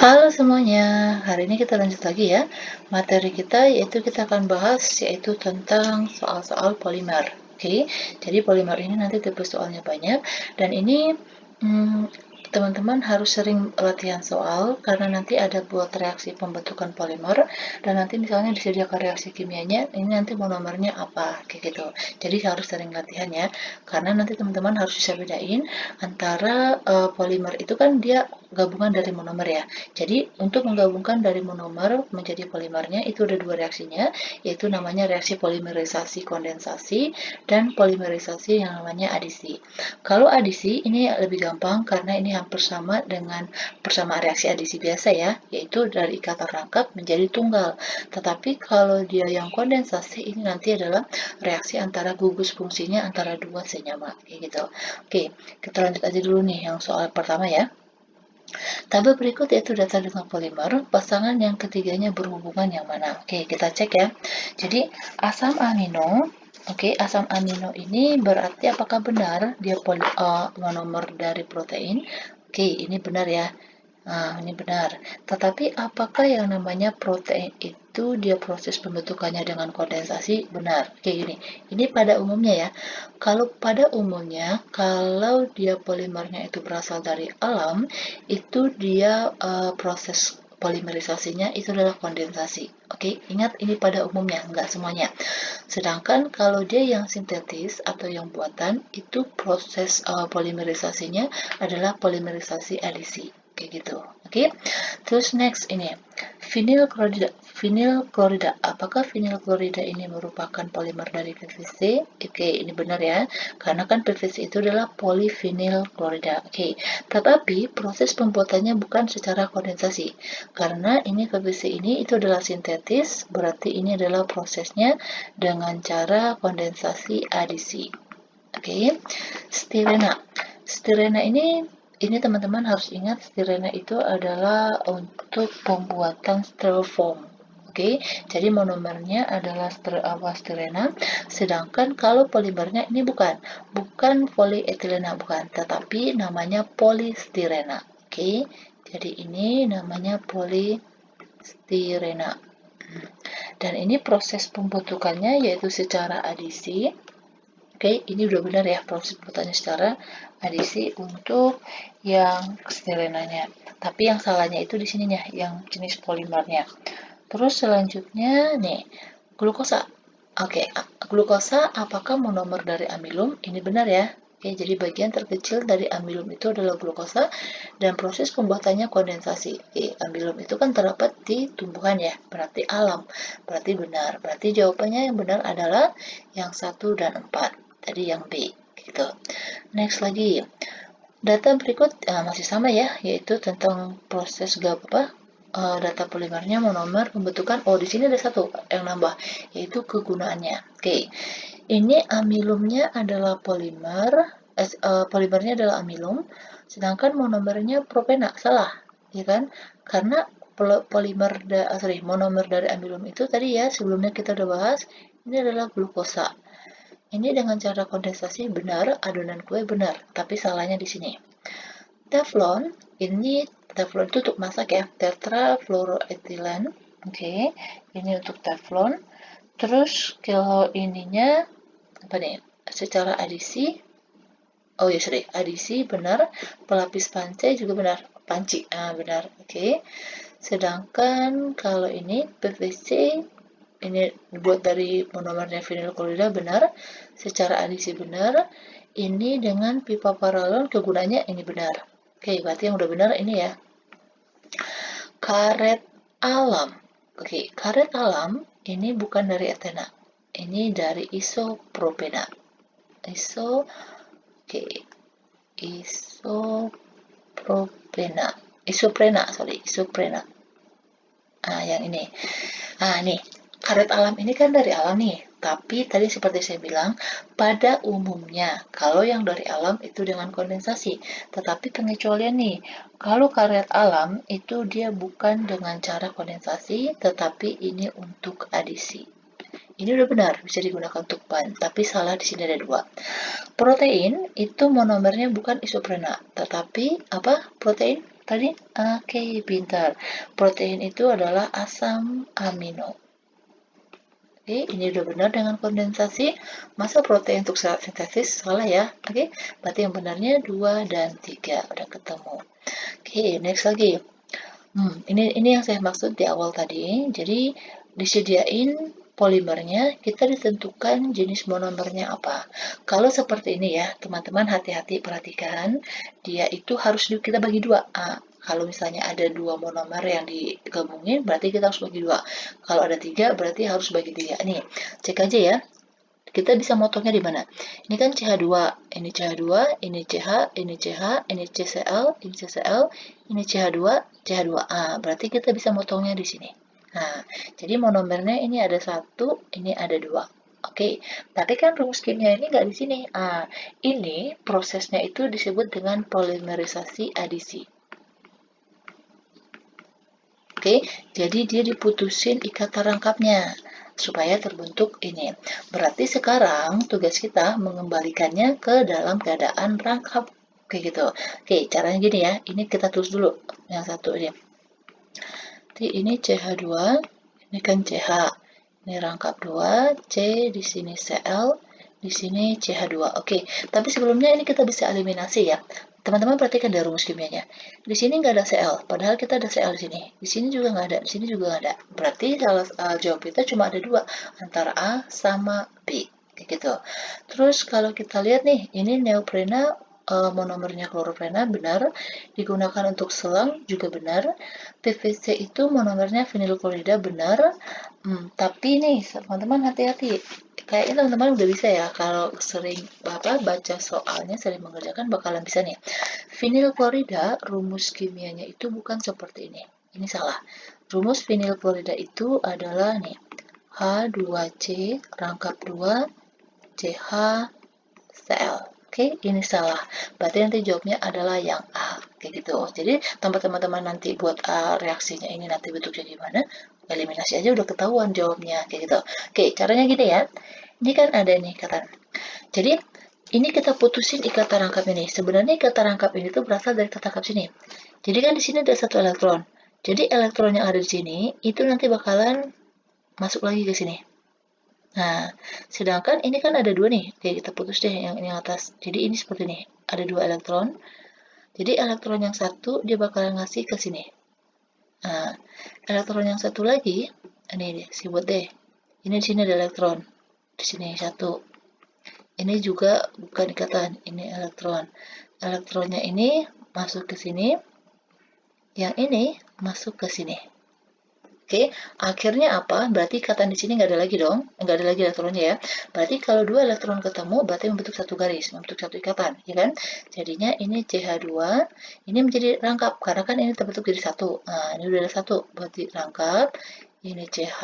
Halo semuanya, hari ini kita lanjut lagi ya. Materi kita yaitu kita akan bahas yaitu tentang soal-soal polimer. Oke, jadi polimer ini nanti tipe soalnya banyak dan ini hmm, teman-teman harus sering latihan soal karena nanti ada buat reaksi pembentukan polimer dan nanti misalnya disediakan reaksi kimianya, ini nanti monomernya apa kayak gitu. Jadi harus sering latihan ya, karena nanti teman-teman harus bisa bedain antara polimer itu kan dia gabungan dari monomer ya. Jadi untuk menggabungkan dari monomer menjadi polimernya itu ada dua reaksinya, yaitu namanya reaksi polimerisasi kondensasi dan polimerisasi yang namanya adisi. Kalau adisi ini lebih gampang karena ini hampir sama dengan persamaan reaksi adisi biasa ya, yaitu dari ikatan rangkap menjadi tunggal. Tetapi kalau dia yang kondensasi ini nanti adalah reaksi antara gugus fungsinya antara dua senyawa kayak gitu. Oke, kita lanjut aja dulu nih yang soal pertama ya. Tabel berikut yaitu data dengan polimer, pasangan yang ketiganya berhubungan yang mana? Oke, kita cek ya. Jadi, asam amino, oke, asam amino ini berarti apakah benar dia monomer dari protein? Oke, ini benar ya. Nah, ini benar. Tetapi apakah yang namanya protein itu dia proses pembentukannya dengan kondensasi? Benar. Kayak gini. Ini pada umumnya ya. Kalau pada umumnya, kalau dia polimernya itu berasal dari alam, itu dia proses polimerisasinya itu adalah kondensasi. Oke, ingat ini pada umumnya, enggak semuanya. Sedangkan kalau dia yang sintetis atau yang buatan, itu proses polimerisasinya adalah polimerisasi adisi kayak gitu. Oke. Terus next ini vinyl klorida. Vinyl klorida. Apakah vinyl klorida ini merupakan polimer dari PVC? Oke, ini benar ya. Karena kan PVC itu adalah polivinyl klorida. Oke. Tetapi proses pembuatannya bukan secara kondensasi. Karena ini PVC ini itu adalah sintetis, berarti ini adalah prosesnya dengan cara kondensasi adisi. Oke. Stirena. Stirena ini teman-teman harus ingat stirena itu adalah untuk pembuatan styrofoam. Oke, jadi monomernya adalah stirena, sedangkan kalau polimernya ini bukan polietilena bukan, tetapi namanya polistirena. Oke, jadi ini namanya polistirena. Dan ini proses pembentukannya yaitu secara adisi. Oke, ini udah benar ya proses pembuatannya secara adisi untuk yang stirenanya. Tapi yang salahnya itu di sininya, yang jenis polimernya. Terus selanjutnya nih, glukosa. Oke, glukosa apakah monomer dari amilum? Ini benar ya. Oke, jadi bagian terkecil dari amilum itu adalah glukosa dan proses pembuatannya kondensasi. Oke, amilum itu kan terdapat di tumbuhan ya, berarti alam. Berarti benar. Berarti jawabannya yang benar adalah yang 1 dan 4. Tadi yang B gitu. Next lagi. Data berikut masih sama ya, yaitu tentang proses data polimernya monomer pembentukan. Oh, di sini ada satu yang nambah, yaitu kegunaannya. Oke. Ini amilumnya adalah polimernya adalah amilum, sedangkan monomernya propena. Salah, ya kan? Karena monomer dari amilum itu tadi ya sebelumnya kita udah bahas, ini adalah glukosa. Ini dengan cara kondensasi benar, adonan kue benar, tapi salahnya di sini. Teflon itu untuk masak ya, tetrafluoroetilen. Oke, ini untuk teflon. Terus kalau ininya apa nih? Secara adisi, oh ya sorry, adisi benar, pelapis panci juga benar, benar. Oke. Sedangkan kalau ini PVC ini dibuat dari monomernya vinyl klorida benar, secara adisi benar, ini dengan pipa paralon kegunaannya ini benar. Oke, berarti yang udah benar ini ya. Karet alam. Oke, karet alam ini bukan dari etena. Ini dari isopropena. Isoprena. Nah, yang ini. Nah, nih, karet alam ini kan dari alam nih. Tapi tadi seperti saya bilang, pada umumnya, kalau yang dari alam itu dengan kondensasi. Tetapi pengecualian nih, kalau karet alam itu dia bukan dengan cara kondensasi, tetapi ini untuk adisi. Ini udah benar, bisa digunakan untuk ban, tapi salah di sini ada dua. Protein itu monomernya bukan isoprena, tetapi apa? Protein tadi? Oke, pintar. Protein itu adalah asam amino. Oke, ini udah benar dengan kondensasi. Masa protein untuk serat sintesis? Salah ya. Oke, berarti yang benarnya 2 dan 3. Udah ketemu. Oke, next lagi. Ini yang saya maksud di awal tadi. Jadi, disediain polimernya, kita ditentukan jenis monomernya apa. Kalau seperti ini ya, teman-teman hati-hati perhatikan, dia itu harus kita bagi dua. Kalau misalnya ada 2 monomer yang digabungin, berarti kita harus bagi 2. Kalau ada 3, berarti harus bagi 3. Nih, cek aja ya. Kita bisa motongnya di mana? Ini kan CH2, ini CH2, ini CH, ini CH, ini CCl, ini CCl, ini CH2, CH2. Berarti kita bisa motongnya di sini. Nah, jadi monomernya ini ada 1, ini ada 2. Oke, tapi kan rumus kimia ini nggak di sini. Ini prosesnya itu disebut dengan polimerisasi adisi. Oke, jadi dia diputusin ikatan rangkapnya supaya terbentuk ini. Berarti sekarang tugas kita mengembalikannya ke dalam keadaan rangkap. Kayak gitu. Oke, caranya gini ya. Ini kita tulis dulu yang satu ini. Jadi ini CH2, ini kan CH. Ini rangkap 2, C di sini Cl, di sini CH2. Oke, tapi sebelumnya ini kita bisa eliminasi ya. Teman-teman perhatikan dari rumus kimianya. Di sini nggak ada Cl, padahal kita ada Cl di sini. Di sini juga nggak ada, di sini juga nggak ada. Berarti jawab kita cuma ada 2, antara A sama B. Kayak gitu. Terus kalau kita lihat nih, ini neoprena monomernya kloroprena benar, digunakan untuk selang juga benar, PVC itu monomernya vinilklorida benar, tapi nih teman-teman hati-hati, kayaknya teman-teman udah bisa ya kalau sering baca soalnya, sering mengerjakan bakalan bisa nih. Vinilklorida rumus kimianya itu bukan seperti ini salah. Rumus vinilklorida itu adalah nih H2C rangkap 2 CHCl. Oke, ini salah. Berarti nanti jawabnya adalah yang A. Kayak gitu. Jadi, tanpa teman-teman nanti buat reaksinya ini nanti bentuknya gimana, eliminasi aja udah ketahuan jawabnya. Kayak gitu. Oke, caranya gini ya. Ini kan ada nih ikatan. Jadi, ini kita putusin ikatan rangkap ini. Sebenarnya ikatan rangkap ini tuh berasal dari ikatan rangkap sini. Jadi kan di sini ada 1 elektron. Jadi elektron yang ada di sini itu nanti bakalan masuk lagi ke sini. Nah, sedangkan ini kan ada 2 nih. Oke, kita putus deh yang ini atas. Jadi ini seperti ini. Ada 2 elektron. Jadi elektron yang satu dia bakalan ngasih ke sini. Nah, elektron yang satu lagi, ini si buat deh. Ini di sini ada elektron. Di sini satu. Ini juga bukan ikatan, ini elektron. Elektronnya ini masuk ke sini. Yang ini masuk ke sini. Oke, akhirnya apa? Berarti ikatan di sini nggak ada lagi dong, nggak ada lagi elektronnya ya. Berarti kalau 2 elektron ketemu, berarti membentuk satu garis, membentuk satu ikatan, ya kan? Jadinya ini CH2, ini menjadi rangkap, karena kan ini terbentuk jadi satu. Nah, ini udah ada satu, berarti rangkap, ini CH,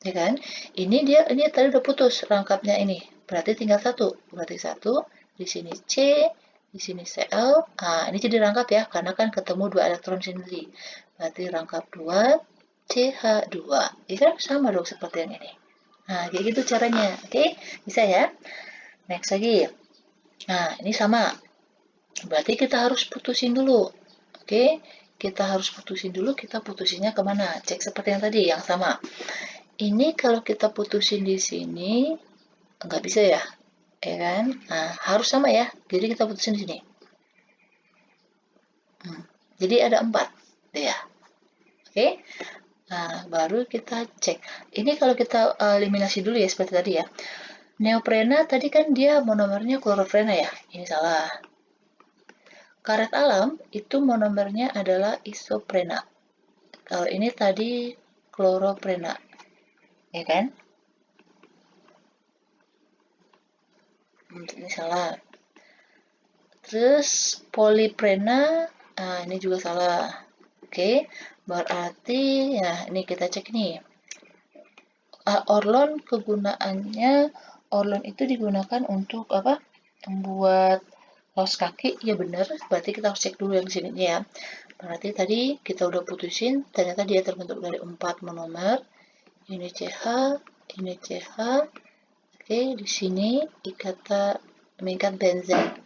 ya kan? Ini tadi udah putus rangkapnya ini, berarti tinggal satu, berarti satu, di sini C, di sini Cl, ini jadi rangkap ya, karena kan ketemu 2 elektron sendiri. Berarti rangkap 2, CH2. Ini kan sama dong seperti yang ini. Nah, kayak gitu caranya. Oke, bisa ya? Next lagi. Nah, ini sama. Berarti kita harus putusin dulu. Oke, kita harus putusin dulu, kita putusinnya kemana? Cek seperti yang tadi, yang sama. Ini kalau kita putusin di sini, nggak bisa ya? Ya kan? Nah, harus sama ya. Jadi kita putusin di sini. Jadi ada 4. Ya. Oke. Nah, baru kita cek. Ini kalau kita eliminasi dulu ya, seperti tadi ya. Neoprena tadi kan dia monomernya kloroprena ya. Ini salah. Karet alam itu monomernya adalah isoprena. Kalau ini tadi kloroprena. Ya kan? Ini salah. Terus poliprena, ini juga salah. Oke, berarti ya ini kita cek nih. Orlon kegunaannya, orlon itu digunakan untuk apa? Membuat kaos kaki, ya benar. Berarti kita harus cek dulu yang sini ya. Berarti tadi kita udah putusin, ternyata dia terbentuk dari 4 monomer. Ini CH, ini CH. Oke, di sini mengikat benzen.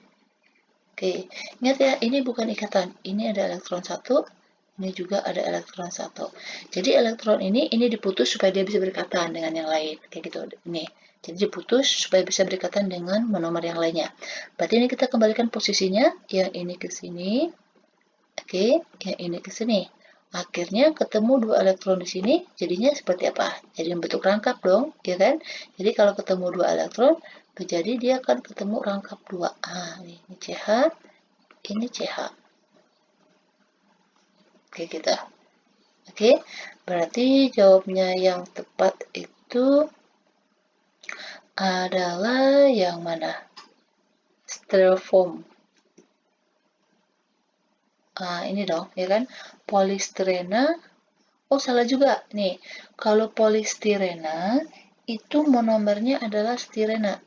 Oke, ingat ya, ini bukan ikatan. Ini ada elektron satu, ini juga ada elektron satu. Jadi elektron ini diputus supaya dia bisa berikatan dengan yang lain, kayak gitu. Ini, jadi diputus supaya bisa berikatan dengan monomer yang lainnya. Berarti ini kita kembalikan posisinya, yang ini ke sini, oke, yang ini ke sini. Akhirnya ketemu dua elektron di sini, jadinya seperti apa? Jadi bentuk rangkap dong, ya kan? Jadi kalau ketemu dua elektron, jadi dia akan ketemu rangkap dua. Ini CH, ini CH. Oke, gitu. Oke, berarti jawabnya yang tepat itu adalah yang mana? Styrofoam. Ini dong, ya kan? Polistirena. Oh, salah juga. Nih, kalau polistirena itu monomernya adalah stirena.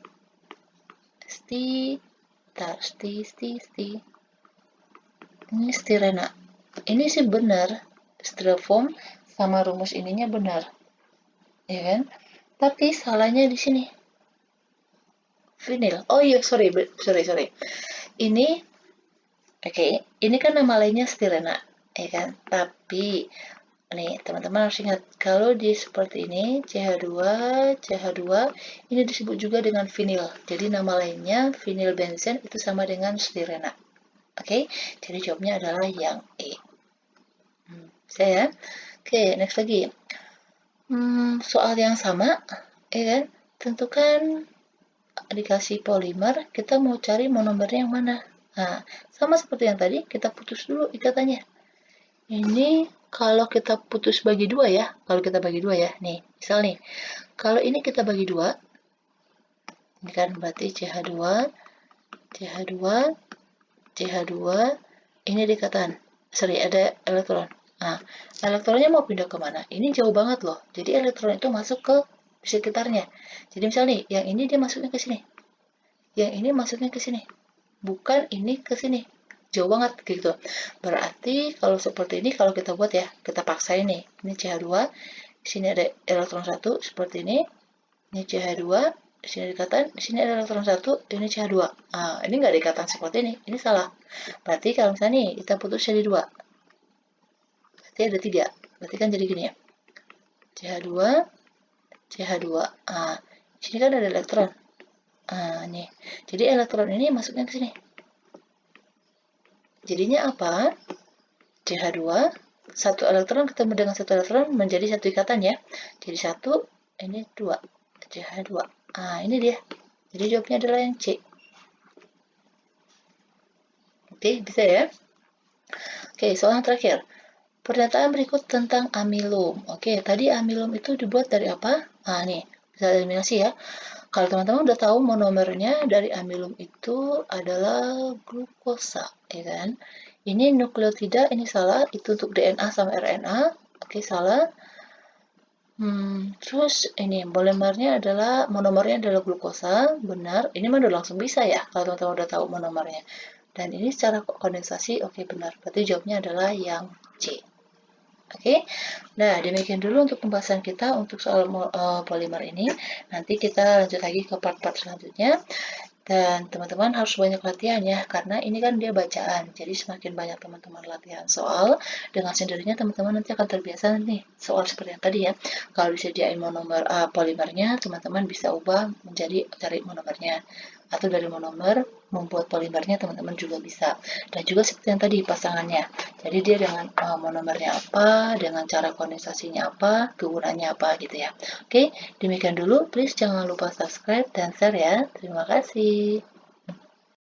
Ini stirena. Ini sih benar. Styrofoam sama rumus ininya benar. Ya kan? Tapi salahnya di sini. Vinil. Oh iya, sorry. Ini, oke, ini kan nama lainnya stirena, ya kan? Tapi, nih, teman-teman harus ingat, kalau di seperti ini, CH2, ini disebut juga dengan vinil. Jadi nama lainnya vinil benzen itu sama dengan stirena. Oke, jadi jawabnya adalah yang E. Saya, oke, next lagi. Soal yang sama, ya kan? Tentukan dikasih polimer, kita mau cari monomernya yang mana. Nah, sama seperti yang tadi, kita putus dulu ikatannya. Ini kalau kita putus bagi dua ya, nih, misal nih, kalau ini kita bagi dua, ini kan berarti CH2, ini ikatan, ada elektron. Nah, elektronnya mau pindah kemana? Ini jauh banget loh, jadi elektron itu masuk ke sekitarnya. Jadi misal nih, yang ini dia masuknya ke sini, yang ini masuknya ke sini, bukan ini ke sini, jauh banget gitu. Berarti kalau seperti ini, kalau kita buat ya, kita paksa ini CH2, sini ada elektron satu seperti ini CH2, sini ada ikatan, sini ada elektron satu, ini CH2. Ini nggak ada ikatan seperti ini salah. Berarti kalau misalnya nih kita putus jadi dua, berarti ada tiga, berarti kan jadi gini ya, CH2, sini kan ada elektron. Nih, jadi elektron ini masuknya ke sini. Jadinya apa? CH2, satu elektron ketemu dengan satu elektron menjadi satu ikatan ya. Jadi satu, ini dua, CH2. Ini dia. Jadi jawabnya adalah yang C. Oke, bisa ya? Oke, soal yang terakhir. Pernyataan berikut tentang amilum. Oke, tadi amilum itu dibuat dari apa? Nih, bisa eliminasi ya. Kalau teman-teman udah tahu monomernya dari amilum itu adalah glukosa, ya kan? Ini nukleotida, ini salah, itu untuk DNA sama RNA. Oke, salah. Terus ini monomernya adalah glukosa, benar. Ini mah udah langsung bisa ya, kalau teman-teman udah tahu monomernya. Dan ini secara kondensasi, oke benar. Berarti jawabnya adalah yang C. Oke, nah demikian dulu untuk pembahasan kita untuk soal polimer ini. Nanti kita lanjut lagi ke part-part selanjutnya. Dan teman-teman harus banyak latihan ya, karena ini kan dia bacaan. Jadi semakin banyak teman-teman latihan soal, dengan sendirinya teman-teman nanti akan terbiasa nih soal seperti yang tadi ya. Kalau disediain monomer polimernya, teman-teman bisa ubah menjadi cari monomernya. Atau dari monomer membuat polimernya teman-teman juga bisa. Dan juga seperti yang tadi pasangannya. Jadi dia dengan monomernya apa, dengan cara kondensasinya apa, kegunaannya apa gitu ya. Oke, demikian dulu. Please jangan lupa subscribe dan share ya. Terima kasih.